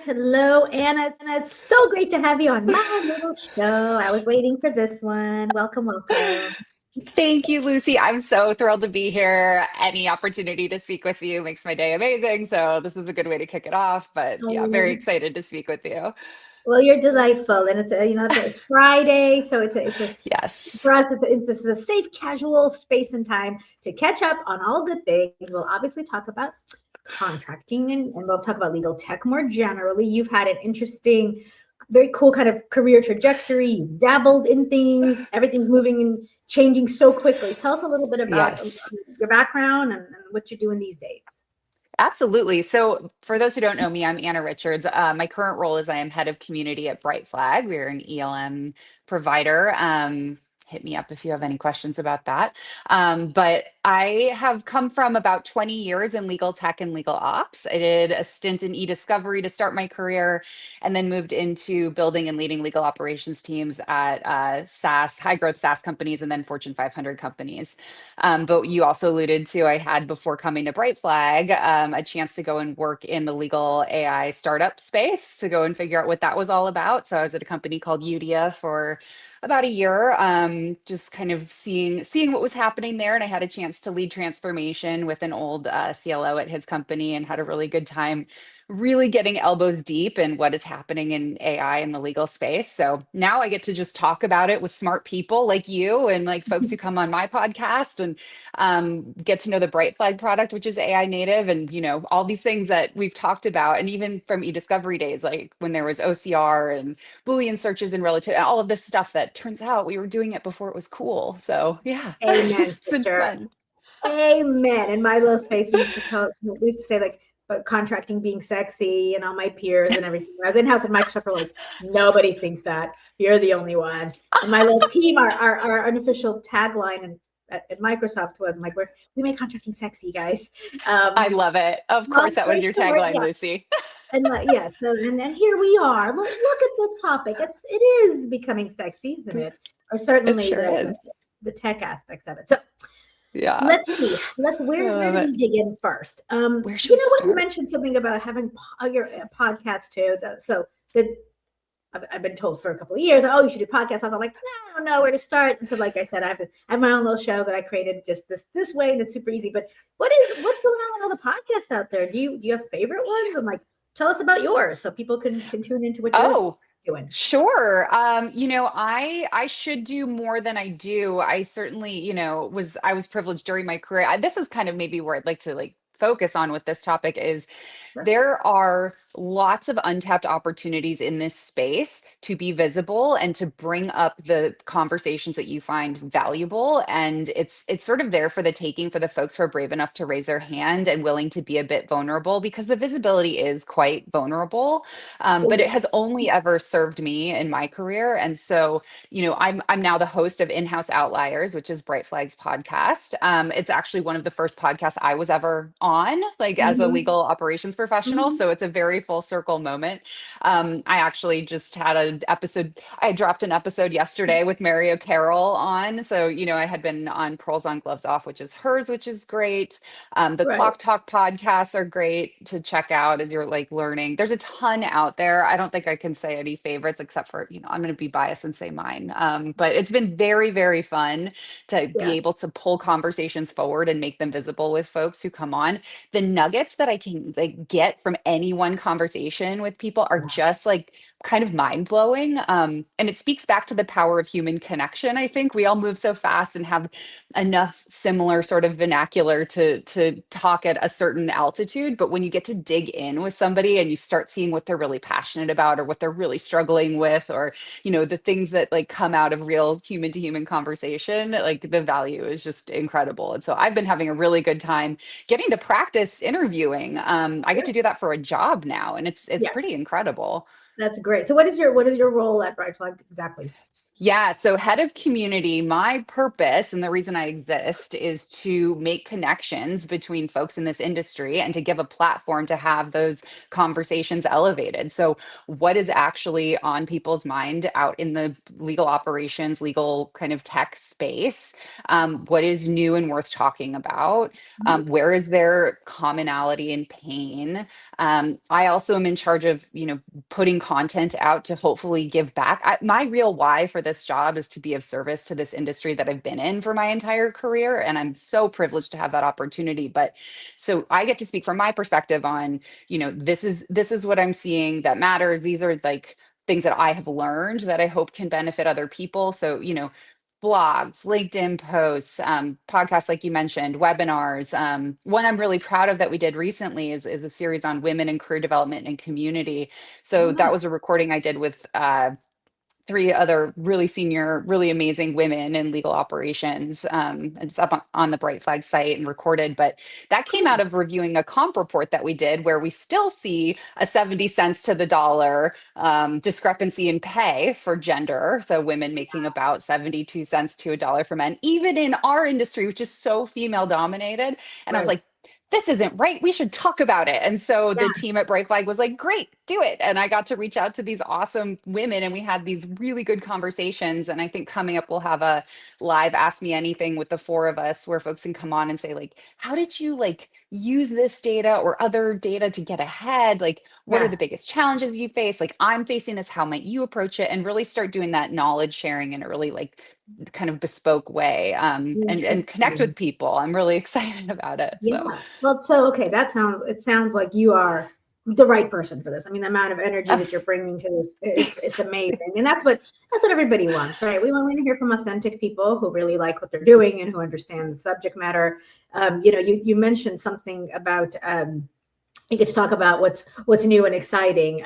Hello, Anna. It's so great to have you on my little show. I was waiting for this one. Welcome, welcome. Thank you, Lucy. I'm so thrilled to be here. Any opportunity to speak with you makes my day amazing. So this is a good way to kick it off. But yeah, very Um, excited to speak with you. well, you're delightful, and it's Friday, so it's a Yes. for us. This is a safe, casual space and time to catch up on all good things. We'll obviously talk about contracting, and we'll talk about legal tech more generally. You've had an interesting, very cool kind of career trajectory. You've dabbled in things. Everything's moving and changing so quickly. Tell us a little bit about Yes. your background and what you're doing these days. Absolutely. So, for those who don't know me, I'm Anna Richards. My current role is I am head of community at Brightflag. We're an ELM provider. Hit me up if you have any questions about that. But I have come from about 20 years in legal tech and legal ops. I did a stint in e-discovery to start my career, and then moved into building and leading legal operations teams at SaaS, high growth SaaS companies, and then Fortune 500 companies. But you also alluded to, I had before coming to Bright Flag, a chance to go and work in the legal AI startup space to go and figure out what that was all about. So I was at a company called Udia for about a year, just kind of seeing what was happening there. And I had a chance to lead transformation with an old CLO at his company and had a really good time really getting elbows deep in what is happening in AI in the legal space. So now I get to just talk about it with smart people like you and like folks who come on my podcast and get to know the Bright Flag product, which is AI native, and all these things that we've talked about, and even from e-discovery days, like when there was OCR and Boolean searches and relative, all of this stuff that turns out we were doing it before it was cool. So yeah, Amen, it's been sister. fun. Amen. In my little space, we used to say like, but contracting being sexy, and all my peers and everything. When I was in house at Microsoft, we're like, nobody thinks that. You're the only one. And my little team, our unofficial tagline at Microsoft was like, we make contracting sexy, guys. I Um, love it. Of long course, that was story your short, tagline, yeah. Lucy. And yeah, so and here we are. Look at this topic. It is becoming sexy, isn't it? Or It certainly sure is. the tech aspects of it. So Yeah. let's see. Where do It. we dig in first? Where should You we know what? You start? mentioned something about having your podcast too. So the I've been told for a couple of years, oh, you should do podcasts. I'm like, no, I don't know where to start. And so, like I said, I have my own little show that I created just this way, and it's super easy. But what's going on with all the podcasts out there? Do you have favorite ones? And like, tell us about yours so people can tune into what you're Oh, doing. sure. I should do more than I do. I certainly, I was privileged during my career. This is kind of maybe where I'd like to like focus on with this topic is Sure. there are lots of untapped opportunities in this space to be visible and to bring up the conversations that you find valuable, and it's sort of there for the taking for the folks who are brave enough to raise their hand and willing to be a bit vulnerable, because the visibility is quite vulnerable. Oh But it yeah. has only ever served me in my career. And so, I'm now the host of In-House Outliers, which is Bright Flag's podcast. It's actually one of the first podcasts I was ever on, like as a Mm-hmm. legal operations professional. Mm-hmm. So it's a very full circle moment. I actually just had an episode, I dropped an episode yesterday with Mario Carroll on. So, I had been on Pearls on Gloves Off, which is hers, which is great. The Right. Clock Talk podcasts are great to check out as you're like learning. There's a ton out there. I don't think I can say any favorites except for, I'm going to be biased and say mine. But it's been very, very fun to be Yeah. able to pull conversations forward and make them visible with folks who come on. The nuggets that I can like get from any one conversation with people are just like kind of mind blowing. And it speaks back to the power of human connection. I think we all move so fast and have enough similar sort of vernacular to talk at a certain altitude, but when you get to dig in with somebody and you start seeing what they're really passionate about or what they're really struggling with, or the things that like come out of real human to human conversation, like the value is just incredible. And so I've been having a really good time getting to practice interviewing. I get Sure. to do that for a job now, and it's Yeah. pretty incredible. That's great. So what is your role at Brightflag exactly? Yeah, so head of community, my purpose and the reason I exist is to make connections between folks in this industry and to give a platform to have those conversations elevated. So, what is actually on people's mind out in the legal operations, legal kind of tech space? What is new and worth talking about? Mhm. Where is there commonality and pain? I also am in charge of, putting content out to hopefully give back. My real why for this job is to be of service to this industry that I've been in for my entire career. And I'm so privileged to have that opportunity. But so I get to speak from my perspective on, this is what I'm seeing that matters. These are like things that I have learned that I hope can benefit other people. So, blogs, LinkedIn posts, podcasts, like you mentioned, webinars. One I'm really proud of that we did recently is a series on women and career development and community. Oh, So that was nice. a recording I did with three other really senior, really amazing women in legal operations. It's up on the Bright Flag site and recorded, but that came out Cool. of reviewing a comp report that we did where we still see a 70 cents to the dollar discrepancy in pay for gender. So women making about 72 cents to a dollar for men, even in our industry, which is so female dominated. And I was like, Right. this isn't right. We should talk about it. And so Yeah. the team at Bright Flag was like, great, do it. And I got to reach out to these awesome women and we had these really good conversations. And I think coming up, we'll have a live Ask Me Anything with the four of us where folks can come on and say, like, how did you like use this data or other data to get ahead? Like, what are Yeah. the biggest challenges you face? Like, I'm facing this, how might you approach it? And really start doing that knowledge sharing in a really like kind of bespoke way and connect with Interesting. people. I'm really excited about it. So Yeah. Well, so okay, it sounds like you are the right person for this. I mean, the amount of energy oh, that you're bringing to this, it's exactly. amazing. And that's what everybody wants, right? We want to hear from authentic people who really like what they're doing and who understand the subject matter. You mentioned something about you get to talk about what's new and exciting.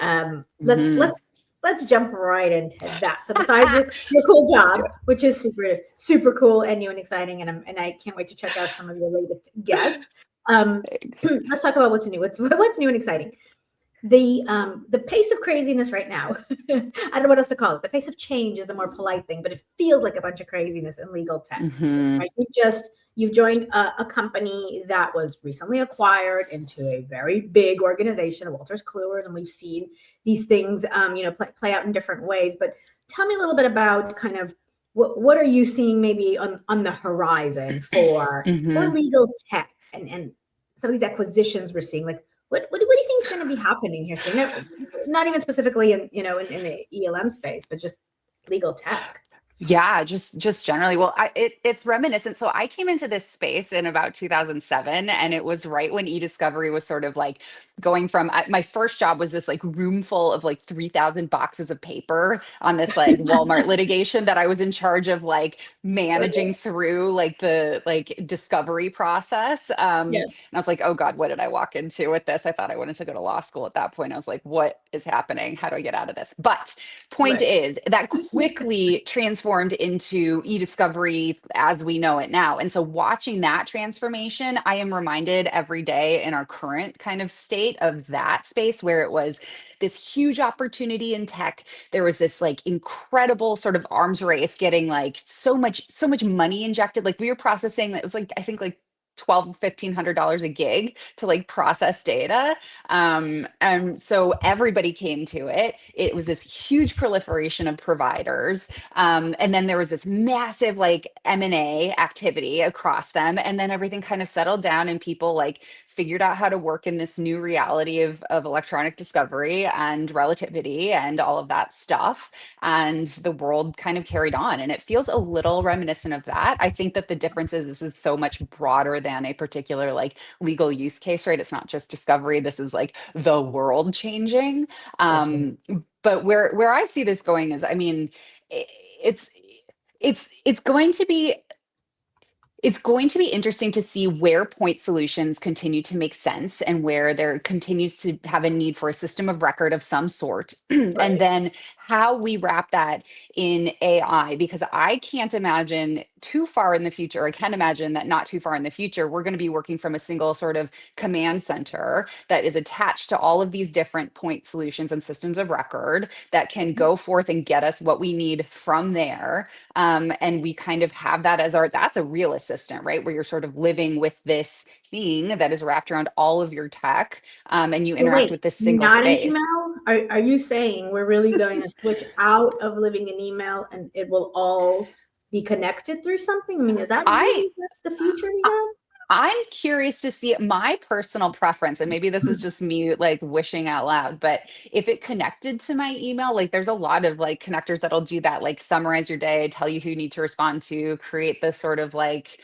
Let's Mhm. let's let's jump right into that. So besides your cool Let's do job, which is super super cool and new and exciting, and I can't wait to check out some of your latest guests. Um, it. let's talk about what's new. What's new and exciting. The pace of craziness right now. I don't know what else to call it. The pace of change is the more polite thing, but it feels like a bunch of craziness in legal tech. Mhm. Right? You've joined a company that was recently acquired into a very big organization, Walters Kluwer's, and we've seen these things, play out in different ways. But tell me a little bit about kind of what are you seeing maybe on the horizon for Mhm. legal tech and some of these acquisitions we're seeing. Like what do you think is going to be happening here soon? Not even specifically in the ELM space, but just legal tech. Yeah, just generally. Well, it's reminiscent. So I came into this space in about 2007, and it was right when e-discovery was sort of like going from my first job was this like room full of like 3,000 boxes of paper on this like Walmart litigation that I was in charge of like managing Okay. through like the like discovery process. Yeah. And I was like, oh God, what did I walk into with this? I thought I wanted to go to law school at that point. I was like, what is happening? How do I get out of this? But point Right. is that quickly transformed into e-discovery as we know it now. And so watching that transformation, I am reminded every day in our current kind of state of that space where it was this huge opportunity in tech. There was this like incredible sort of arms race getting like so much money injected. Like we were processing, it was like I think like 1,200 to $1,500 a gig to like process data. And so everybody came to it. It was this huge proliferation of providers. And then there was this massive like M&A activity across them. And then everything kind of settled down and people like figured out how to work in this new reality of electronic discovery and relativity and all of that stuff. And the world kind of carried on. And it feels a little reminiscent of that. I think that the difference is this is so much broader than a particular like legal use case, right? It's not just discovery. This is like the world changing. For sure. But where I see this going is, I mean, i- it's it's going to be interesting to see where point solutions continue to make sense and where there continues to have a need for a system of record of some sort. And Right. then how we wrap that in AI, because I can't imagine too far in the future, I can imagine that not too far in the future, we're going to be working from a single sort of command center that is attached to all of these different point solutions and systems of record that can go forth and get us what we need from there. And we kind of have that as that's a real assistant, right? Where you're sort of living with this thing that is wrapped around all of your tech, and you So interact wait, with this single not an space. email? Are you saying we're really going to switch out of living an email and it will all be connected through something? I mean, is that I really the future we have? I'm curious to see my personal preference, and maybe this is just me like wishing out loud, but if it connected to my email, like there's a lot of like connectors that'll do that, like summarize your day, tell you who you need to respond to, create this sort of like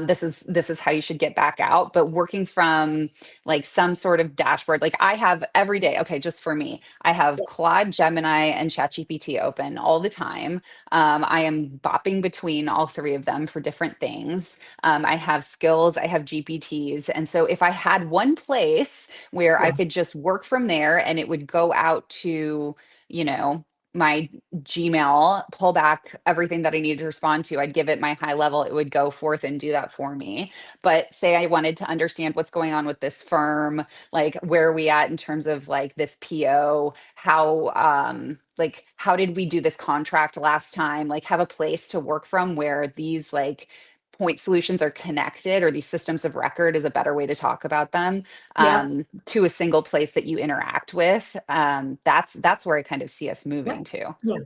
this is how you should get back out. But working from like some sort of dashboard, like I have every day, okay, just for me, I have Claude, Gemini, and ChatGPT open all the time. I am bopping between all three of them for different things. I have skills, I have GPTs. And so if I had one place where I Yeah. could just work from there and it would go out to, you know, my Gmail, pull back everything that I needed to respond to, I'd give it my high level, it would go forth and do that for me. But say I wanted to understand what's going on with this firm, like where are we at in terms of like this PO, how like how did we do this contract last time, like have a place to work from where these like point solutions are connected, or these systems of record is a better way to talk about them, Yeah. to a single place that you interact with. That's where I kind of see us Yeah. moving to. Yeah.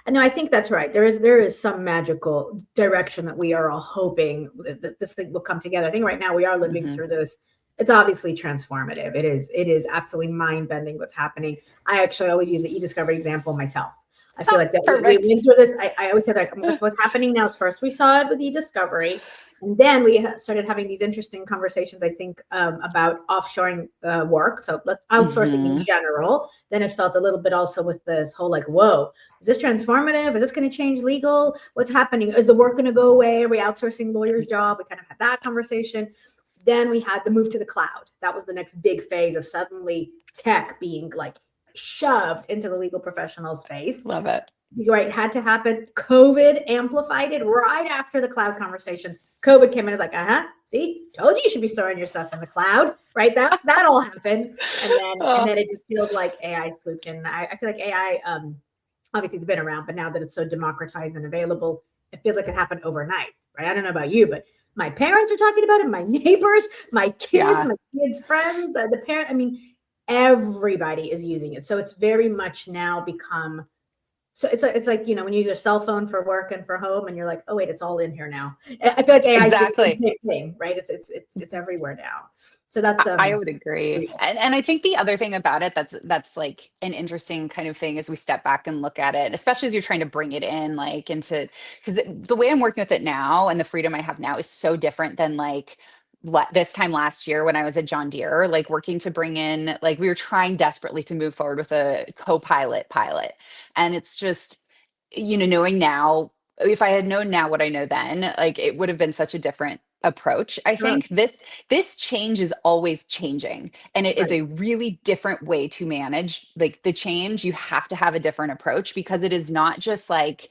And no, I think that's right. There is some magical direction that we are all hoping that this thing will come together. I think right now we are living Mhm. through this. It's obviously transformative. It is absolutely mind-bending what's happening. I actually always use the e-discovery example myself. I feel Oh, like that we perfect. went through this. I always say that what's happening now is first we saw it with e-discovery, and then we started having these interesting conversations, I think, about offshoring work. So outsourcing in Mhm. general. Then it felt a little bit also with this whole like, whoa, is this transformative? Is this going to change legal? What's happening? Is the work going to go away? Are we outsourcing lawyers' job? We kind of had that conversation. Then we had the move to the cloud. That was the next big phase of suddenly tech being like shoved into the legal professional space. Love it. Right, had to happen. COVID amplified it right after the cloud conversations. COVID came in, it's like, see, told you you should be storing your stuff in the cloud, right? That all happened, and Oh, then it just feels like AI swooped in. I feel like AI, obviously it's been around, but now that it's so democratized and available, it feels like it happened overnight, right? I don't know about you, but my parents are talking about it, my neighbors, my yeah. kids' friends, the parent. I mean, everybody is using it, so it's very much now become so it's like when you use your cell phone for work and for home, and you're like, oh wait, it's all in here now. I feel like AI is doing the Exactly. same thing, right? It's everywhere now. So I would agree. And I think the other thing about it that's like an interesting kind of thing as we step back and look at it, especially as you're trying to bring it in like into, because the way I'm working with it now and the freedom I have now is so different than like this time last year when I was at John Deere, like working to bring in, like we were trying desperately to move forward with a co-pilot pilot. And it's just, knowing now, if I had known now what I know then, like it would have been such a different approach. I Sure. think this change is always changing, and it is Right. a really different way to manage like the change. You have to have a different approach because it is not just like,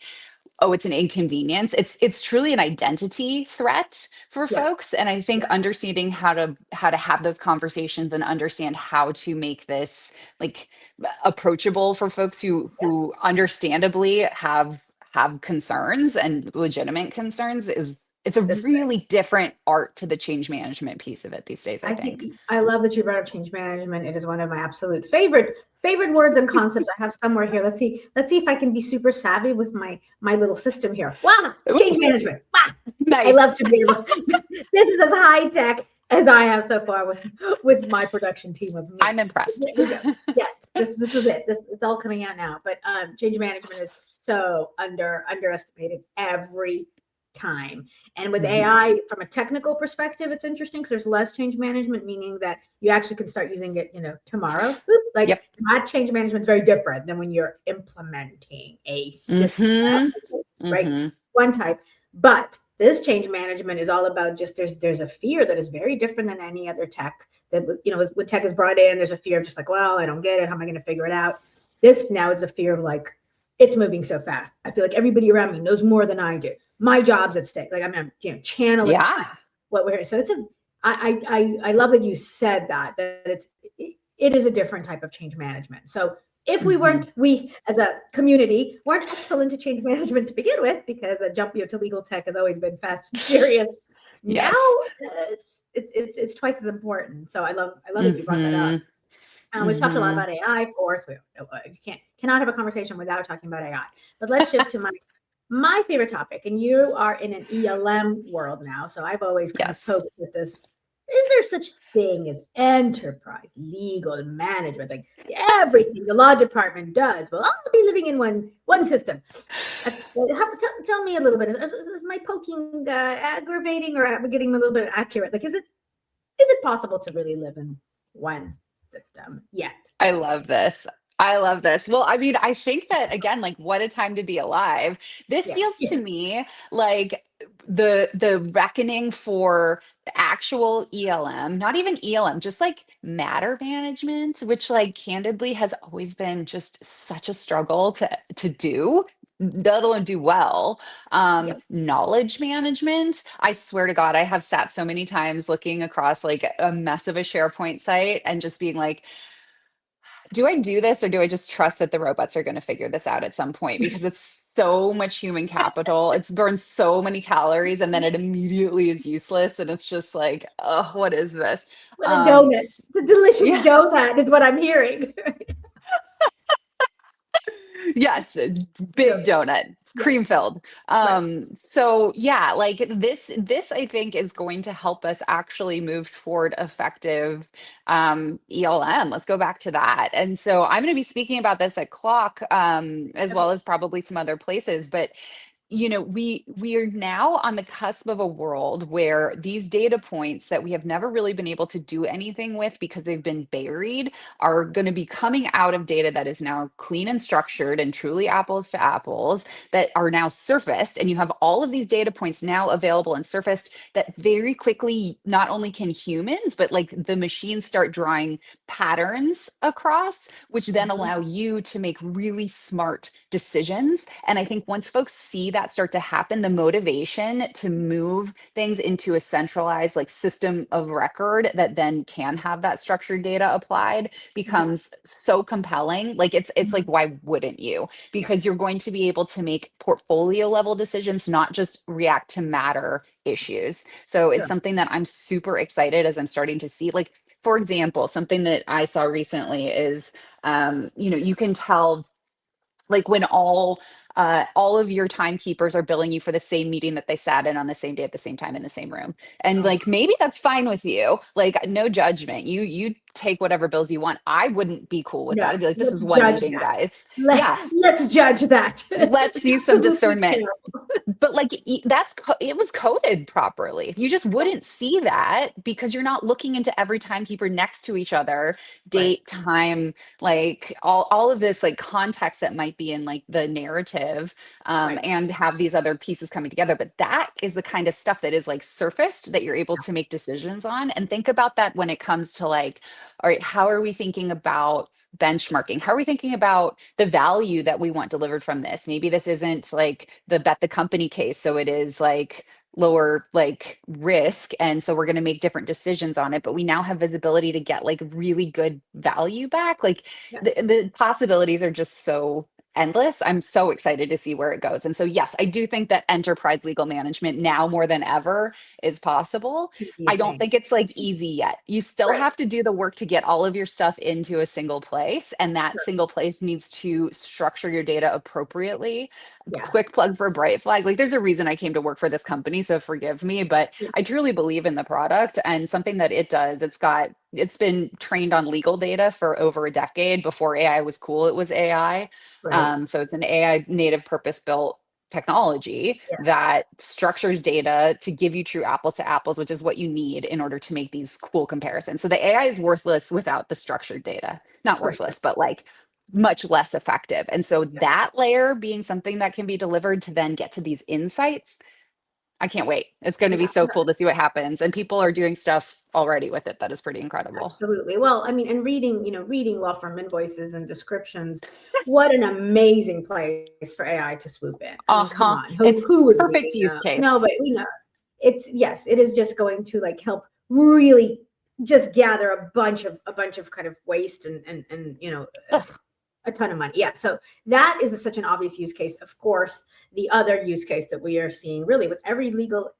oh, it's an inconvenience. It's truly an identity threat for Yeah. folks. And I think Yeah. understanding how to have those conversations and understand how to make this like approachable for folks who understandably have concerns and legitimate concerns is it's a That's really different art to the change management piece of it these days, I I think think. I love that you brought up change management. It is one of my absolute favorite words and concepts. I have somewhere here. Let's see if I can be super savvy with my little system here. Wow, change Ooh, management. Wow. I love nice. to be able. This is as high tech as I have so far with my production team of me. I'm impressed. Yes, this was it. It's all coming out now. But change management is so underestimated every time. And with Mhm. AI, from a technical perspective, it's interesting because there's less change management, meaning that you actually can start using it, tomorrow. Like Yep. that change management is very different than when you're implementing a system, Mhm. right? Mhm. One type. But this change management is all about just there's a fear that is very different than any other tech that when tech is brought in, there's a fear of just like, well, I don't get it. How am I going to figure it out? This now is a fear of like, it's moving so fast. I feel like everybody around me knows more than I do. my job's at stake. Like I'm, channeling Yeah. what we're hearing. So I love that you said that it is a different type of change management. So if Mhm. we as a community weren't excellent at change management to begin with, because the jump to legal tech has always been fast and furious. Now Yes. it's twice as important. So I love that you brought that up. Mhm. We've talked a lot Mhm. about AI, of course. We cannot have a conversation without talking about AI. But let's shift to my favorite topic. And you are in an ELM world now, so I've always kind of Yes. poked with this. Is there such thing as enterprise legal management? Like everything the law department does, well, I'll be living in one system. Tell me a little bit. Is my poking aggravating, or am I getting a little bit accurate? Like, is it possible to really live in one system yet? I love this. I love this. Well, I mean, I think that again, like what a time to be alive. This Yeah, feels yeah, to me like the reckoning for actual ELM, not even ELM, just like matter management, which like candidly has always been just such a struggle to do, let alone do well. yep. Knowledge management. I swear to God, I have sat so many times looking across like a mess of a SharePoint site and just being like, do I do this or do I just trust that the robots are going to figure this out at some point? Because it's so much human capital. It's burned so many calories and then it immediately is useless. And it's just like, oh, what is this? What a donut. The delicious Yeah. donut is what I'm hearing. Yes, big Joking. donut, Yes. cream filled. Right. So yeah, like this I think is going to help us actually move toward effective ELM. Let's go back to that. And so I'm going to be speaking about this at Clock, as well Okay. as probably some other places, but we are now on the cusp of a world where these data points that we have never really been able to do anything with because they've been buried are going to be coming out of data that is now clean and structured and truly apples to apples, that are now surfaced, and you have all of these data points now available and surfaced that very quickly not only can humans but like the machines start drawing patterns across, which then Mhm. allow you to make really smart decisions. And I think once folks see that start to happen, the motivation to move things into a centralized like system of record that then can have that structured data applied Yeah. becomes so compelling. Like it's like, Mhm. why wouldn't you? Yeah. Because you're going to be able to make portfolio level decisions, not just react to matter issues. So it's Sure. something that I'm super excited as I'm starting to see. Like, for example, something that I saw recently is you can tell like when all of your timekeepers are billing you for the same meeting that they sat in on the same day at the same time in the same room, and Oh, like maybe that's fine with you, like no judgment, you take whatever bills you want. I wouldn't be cool with that. no. I'd be like, this Let's is one judge meeting, that. guys. Yeah, Let's judge that. let's It's use some absolutely discernment. terrible. But like it was coded properly. You just Yeah. wouldn't see that because you're not looking into every timekeeper next to each other, Right. date, time, like all of this like context that might be in like the narrative, Right. and have these other pieces coming together. But that is the kind of stuff that is like surfaced that you're able Yeah. to make decisions on. And think about that when it comes to like, all right, how are we thinking about benchmarking? How are we thinking about the value that we want delivered from this? Maybe this isn't like the bet the company case, so it is like lower like risk, and so we're going to make different decisions on it, but we now have visibility to get like really good value back. Like Yeah. the possibilities are just so endless. I'm so excited to see where it goes. And so yes, I do think that enterprise legal management now more than ever is possible. Can be a I don't thing. think it's like easy yet. You still Right. have to do the work to get all of your stuff into a single place, and that Sure. single place needs to structure your data appropriately. Yeah. Quick plug for Brightflag. Like there's a reason I came to work for this company, so forgive me, but Yeah. I truly believe in the product and something that it does. It's been trained on legal data for over a decade. Before AI was cool, it was AI. Right. So it's an AI native purpose built technology Yeah. that structures data to give you true apples to apples, which is what you need in order to make these cool comparisons. So the AI is worthless without the structured data. Not Right. worthless, but like much less effective. And so Yeah. that layer being something that can be delivered to then get to these insights, I can't wait. It's going to be Yeah, so cool to see what happens. And people are doing stuff already with it that is pretty incredible. absolutely. Well, I mean, and reading law firm invoices and descriptions, what an amazing place for AI to swoop in. I mean, come Uh-huh. on, It's who would perfect really use know? No, case. but we know yes, it is just going to like help really just gather a bunch of kind of waste and Ugh. a ton of money. Yeah. So that is such an obvious use case. Of course, the other use case that we are seeing really with every legal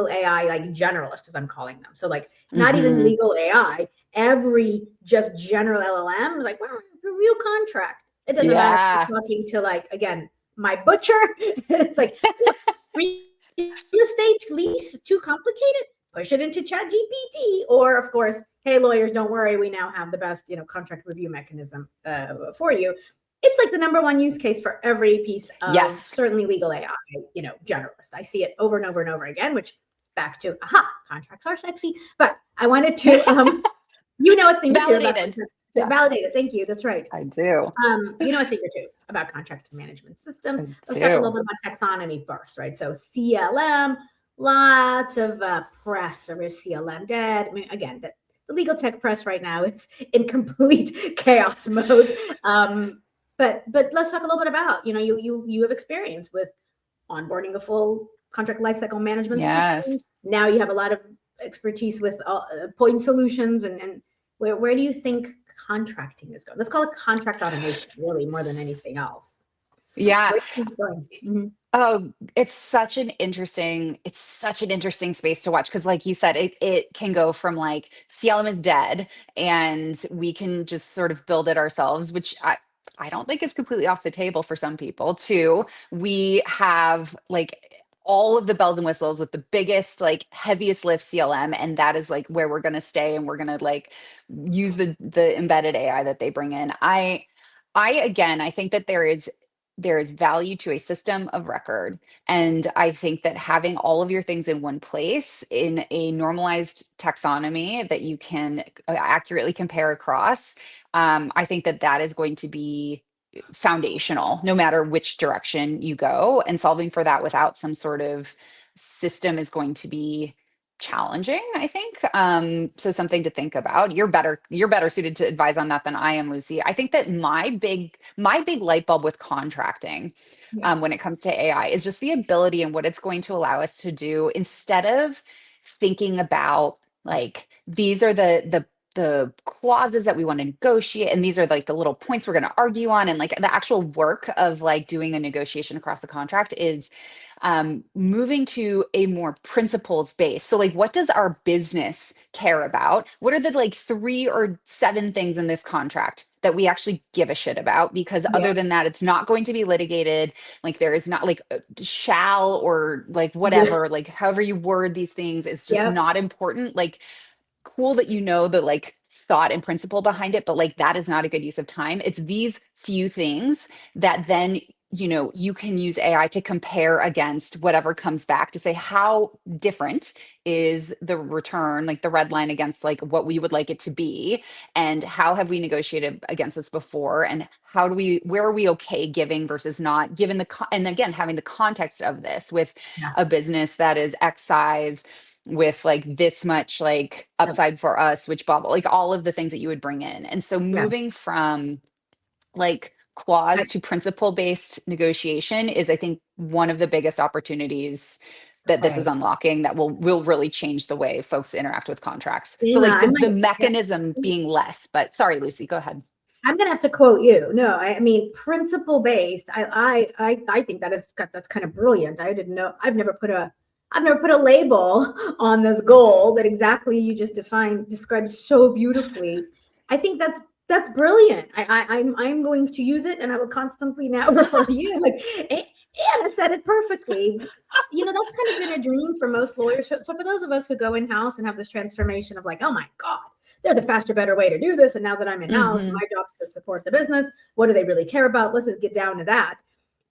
AI, like generalist, as I'm calling them. So like not even Mm-hmm. legal AI, every just general LLM, like, well, review contract. It doesn't matter if Yeah. you're talking to like, again, my butcher. It's like, look, real estate lease too complicated. Push it into Chat GPT. Or of course, hey, lawyers, don't worry. We now have the best, contract review mechanism for you. It's like the number one use case for every piece of Yes. certainly legal AI, generalist. I see it over and over and over again, which back to, contracts are sexy. But I wanted to, a thing or two about Validated. contracts. Yeah, Validated. Thank you. That's right. I do. A thing or two about contract management systems. I Let's talk a little do. bit about taxonomy first, right? So CLM, lots of press. Or is CLM dead? I mean, again, the legal tech press right now is in complete chaos mode. But let's talk a little bit about, you have experience with onboarding a full contract lifecycle management Yes. system. Now you have a lot of expertise with point solutions and where do you think contracting is going? Let's call it contract automation, really, more than anything else. Yeah. Where do you think it's going? Mhm. Oh, it's such an interesting space to watch because like you said, it can go from like CLM is dead and we can just sort of build it ourselves, which I don't think is completely off the table for some people, to we have like all of the bells and whistles with the biggest, like heaviest lift CLM, and that is like where we're gonna stay and we're gonna like use the embedded AI that they bring in. I again, I think that there is value to a system of record. And I think that having all of your things in one place in a normalized taxonomy that you can accurately compare across, I think that that is going to be foundational no matter which direction you go. And solving for that without some sort of system is going to be challenging, I think. So something to think about. You're better suited to advise on that than I am, Lucy. I think that my big light bulb with contracting, Yeah. when it comes to AI, is just the ability and what it's going to allow us to do instead of thinking about like these are the clauses that we want to negotiate and these are like the little points we're going to argue on, and like the actual work of like doing a negotiation across the contract is moving to a more principles based. So, like, what does our business care about? What are the like 3 or 7 things in this contract that we actually give a shit about? Because Yeah. other than that, it's not going to be litigated. Like, there is not like shall or like Yeah. whatever, like, however you word these things, is just Yep. not important. Like, cool that you know the like thought and principle behind it, but like that is not a good use of time. It's these few things that then you can use AI to compare against whatever comes back to say how different is the return, like the red line against like what we would like it to be, and how have we negotiated against this before, and where are we okay giving versus not, given and again having the context of this with Yeah. a business that is X size with like this much like Yep. upside for us, which bubble, like all of the things that you would bring in. And so Yeah. moving from like I, clause to principle based negotiation is, I think, one of the biggest opportunities that this is okay. unlocking that will really change the way folks interact with contracts. So Dana, like I the might. mechanism being less, but sorry, Lucy, go ahead. I'm gonna have to quote you. No, I mean principle based. I think that's kind of brilliant. I didn't know. I've never put a label on this goal that exactly you just described so beautifully. I think that's brilliant. I'm going to use it, and I will constantly now refer to you. Like, Anna said it perfectly. That's kind of been a dream for most lawyers. So for those of us who go in house and have this transformation of like, oh my God, there's a faster, better way to do this. And now that I'm in house, Hmm. my job's to support the business. What do they really care about? Let's just get down to that.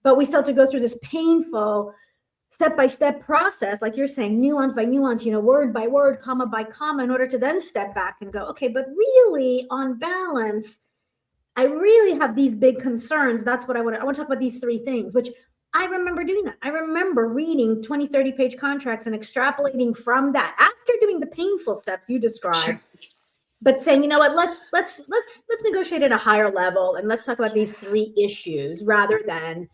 But we still have to go through this painful step-by-step process, like you're saying, nuance by nuance, word by word, comma by comma, in order to then step back and go, okay, but really on balance, I really have these big concerns. That's what I want to talk about, these 3 things, which I remember doing that. I remember reading 20, 30-page contracts and extrapolating from that after doing the painful steps you described, Sure. but saying, you know what, let's negotiate at a higher level and let's talk about these three issues rather than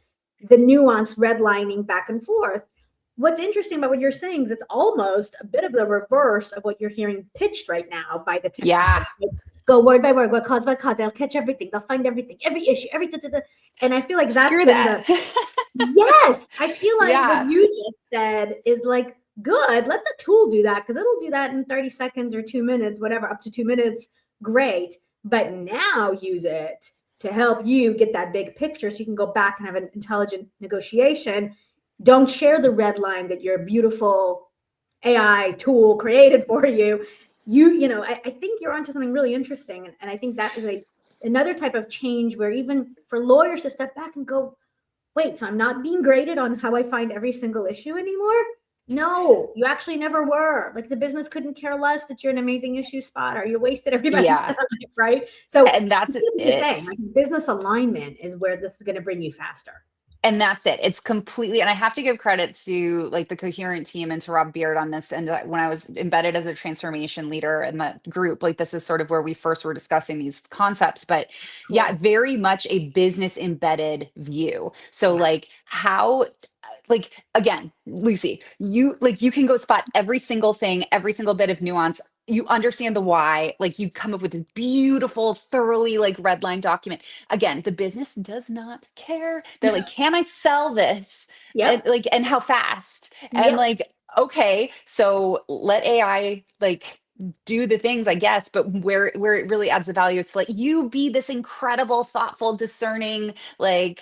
the nuanced redlining back and forth. What's interesting about what you're saying is it's almost a bit of the reverse of what you're hearing pitched right now by the tech Yeah. companies. Go word by word, go cause by cause. They'll catch everything. They'll find everything, every issue, every da, da, da. And I feel like that's Screw been that. the yes. I feel like what Yeah. you just said is like good. Let the tool do that because it'll do that in 30 seconds or 2 minutes, whatever, up to 2 minutes. Great. But now use it to help you get that big picture so you can go back and have an intelligent negotiation. Don't share the red line that your beautiful AI tool created for you. I think you're onto something really interesting. And I think that is another type of change where even for lawyers to step back and go, wait, so I'm not being graded on how I find every single issue anymore? No, you actually never were. Like the business couldn't care less that you're an amazing issue spotter. You wasted everybody's Yeah. time, right? So And that's that's what you're saying. it. Like business alignment is where this is going to bring you faster. And that's it. It's completely, and I have to give credit to like the Coherent team and to Rob Beard on this. And when I was embedded as a transformation leader in that group, like this is sort of where we first were discussing these concepts. But yeah, Cool. very much a business embedded view. So Yeah. like how, like again, Lucy, you can go spot every single thing, every single bit of nuance. You understand the why, like you come up with this beautiful, thoroughly like redline document. Again, the business does not care. They're like, can I sell this? And Yep. like, and how fast? And Yep. like, okay, so let AI like do the things, I guess, but where it really adds the value is to let you be this incredible, thoughtful, discerning, like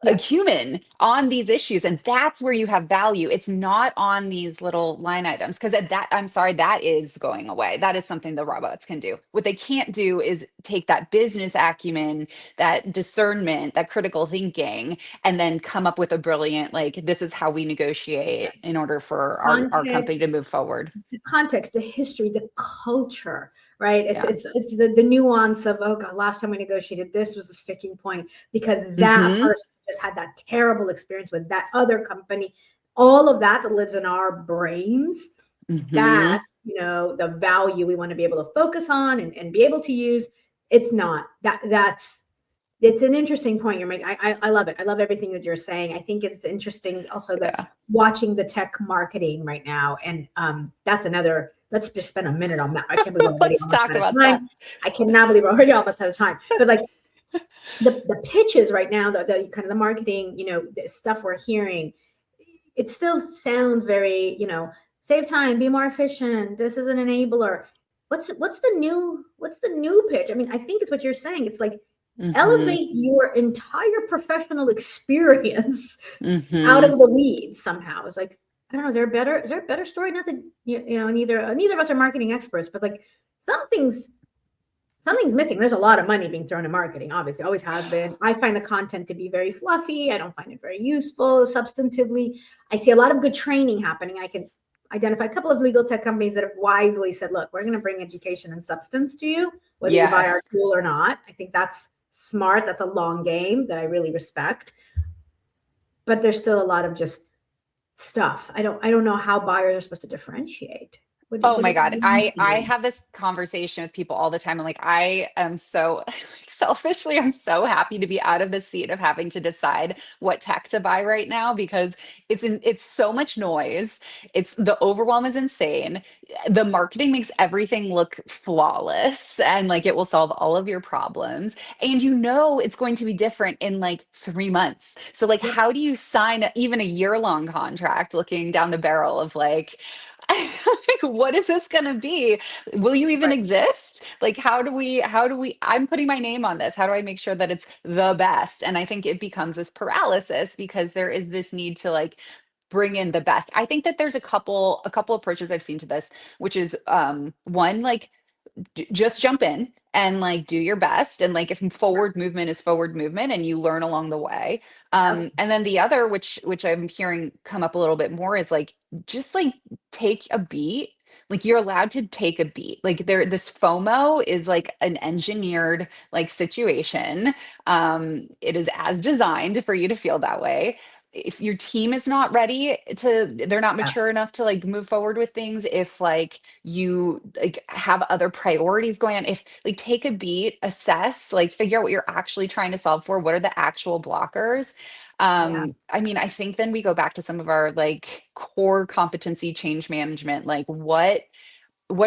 a Yep. human on these issues, and that's where you have value. It's not on these little line items, because at that, I'm sorry, that is going away. That is something the robots can do. What they can't do is take that business acumen, that discernment, that critical thinking, and then come up with a brilliant, like, this is how we negotiate in order for our company Context, to move forward. the context, the history, the culture, right? It's Yeah. it's it's the nuance of, oh God, last time we negotiated, this was a sticking point because that Hmm. person just had that terrible experience with that other company. All of that that lives in our brains, Hmm. that's the value we want to be able to focus on and be able to use. It's not that's it's an interesting point you're making. I love it. I love everything that you're saying. I think it's interesting also that Yeah. watching the tech marketing right now, and that's another. Let's just spend a minute on that. I can't believe we're already Let's almost talk out of about that. time. I cannot believe we're already almost out of time. But like the pitches right now, the kind of the marketing, the stuff we're hearing, it still sounds very, save time, be more efficient. This is an enabler. What's the new pitch? I mean, I think it's what you're saying. It's like Hmm. elevate your entire professional experience out Hmm. of the weeds somehow. It's like, I don't know, is there a better story? Not that neither of us are marketing experts, but like something's something's missing. There's a lot of money being thrown in marketing, obviously, always has been. I find the content to be very fluffy. I don't find it very useful substantively. I see a lot of good training happening. I can identify a couple of legal tech companies that have wisely said, look, we're going to bring education and substance to you, whether you buy our Yes. tool or not. I think that's smart. That's a long game that I really respect. But there's still a lot of just stuff. I don't know how buyers are supposed to differentiate. Oh What my do God. you I see? have this conversation with people all the time. I'm like, I am so like, selfishly, I'm so happy to be out of the seat of having to decide what tech to buy right now, because it's so much noise. It's the overwhelm is insane. The marketing makes everything look flawless and like it will solve all of your problems. And it's going to be different in like 3 months. So like Yep. how do you sign even a year-long contract looking down the barrel of like like, what is this going to be? Will you even Right. exist? Like, I'm putting my name on this. How do I make sure that it's the best? And I think it becomes this paralysis because there is this need to like bring in the best. I think that there's a couple approaches I've seen to this, which is one, like just jump in and like do your best, and like if forward movement is forward movement and you learn along the way. Yep. And then the other, which I'm hearing come up a little bit more, is like just like take a beat, like you're allowed to take a beat. Like this FOMO is like an engineered like situation. It is as designed for you to feel that way. If your team is not ready to, they're not Yeah. mature enough to like move forward with things, if like you like have other priorities going on, if like take a beat, assess, like figure out what you're actually trying to solve for, what are the actual blockers. Yeah. I mean, I think then we go back to some of our like core competency change management, like what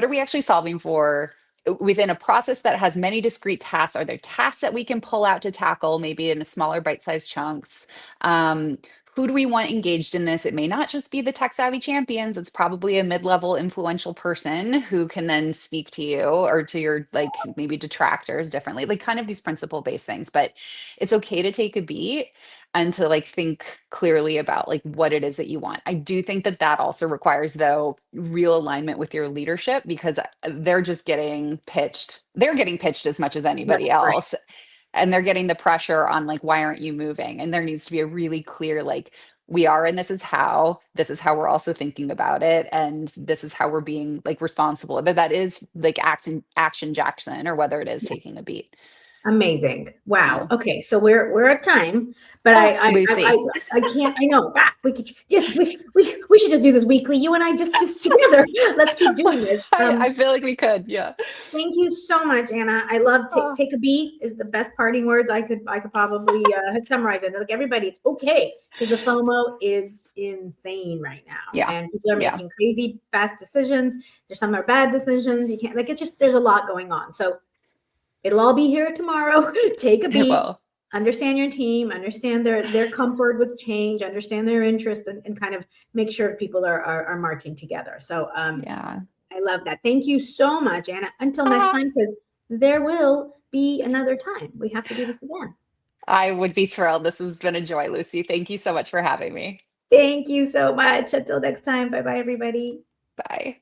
are we actually solving for within a process that has many discrete tasks? Are there tasks that we can pull out to tackle, maybe in a smaller bite-sized chunks? Um, who do we want engaged in this? It may not just be the tech savvy champions. It's probably a mid-level influential person who can then speak to you or to your like maybe detractors differently, like kind of these principle-based things. But it's okay to take a beat and to like think clearly about like what it is that you want. I do think that that also requires though real alignment with your leadership because they're just getting pitched. They're getting pitched as much as Yeah. anybody Right. else and they're getting the pressure on like why aren't you moving? And there needs to be a really clear like we are and this is how we're also thinking about it and this is how we're being like responsible whether that is like action Jackson or whether it is taking a beat. Amazing. Wow. Yeah. Okay, so we're at time, but Oh, Lucy. I can't. I know. We could just we should just do this weekly. You and I just together. Let's keep doing this. I feel like we could, yeah. Thank you so much, Anna. I love Oh, take a beat is the best parting words I could probably summarize it. Like everybody, it's okay because the FOMO is insane right now, yeah, and people are yeah, making crazy fast decisions. There's some are bad decisions. You can't like it's just there's a lot going on. So it'll all be here tomorrow. Take a it beat, will. understand your team, understand their comfort with change, understand their interest, and kind of make sure people are marching together. So Yeah. I love that. Thank you so much, Anna. Until next Ah, time, because there will be another time. We have to do this again. I would be thrilled. This has been a joy, Lucy. Thank you so much for having me. Thank you so much. Until next time. Bye bye, everybody. Bye.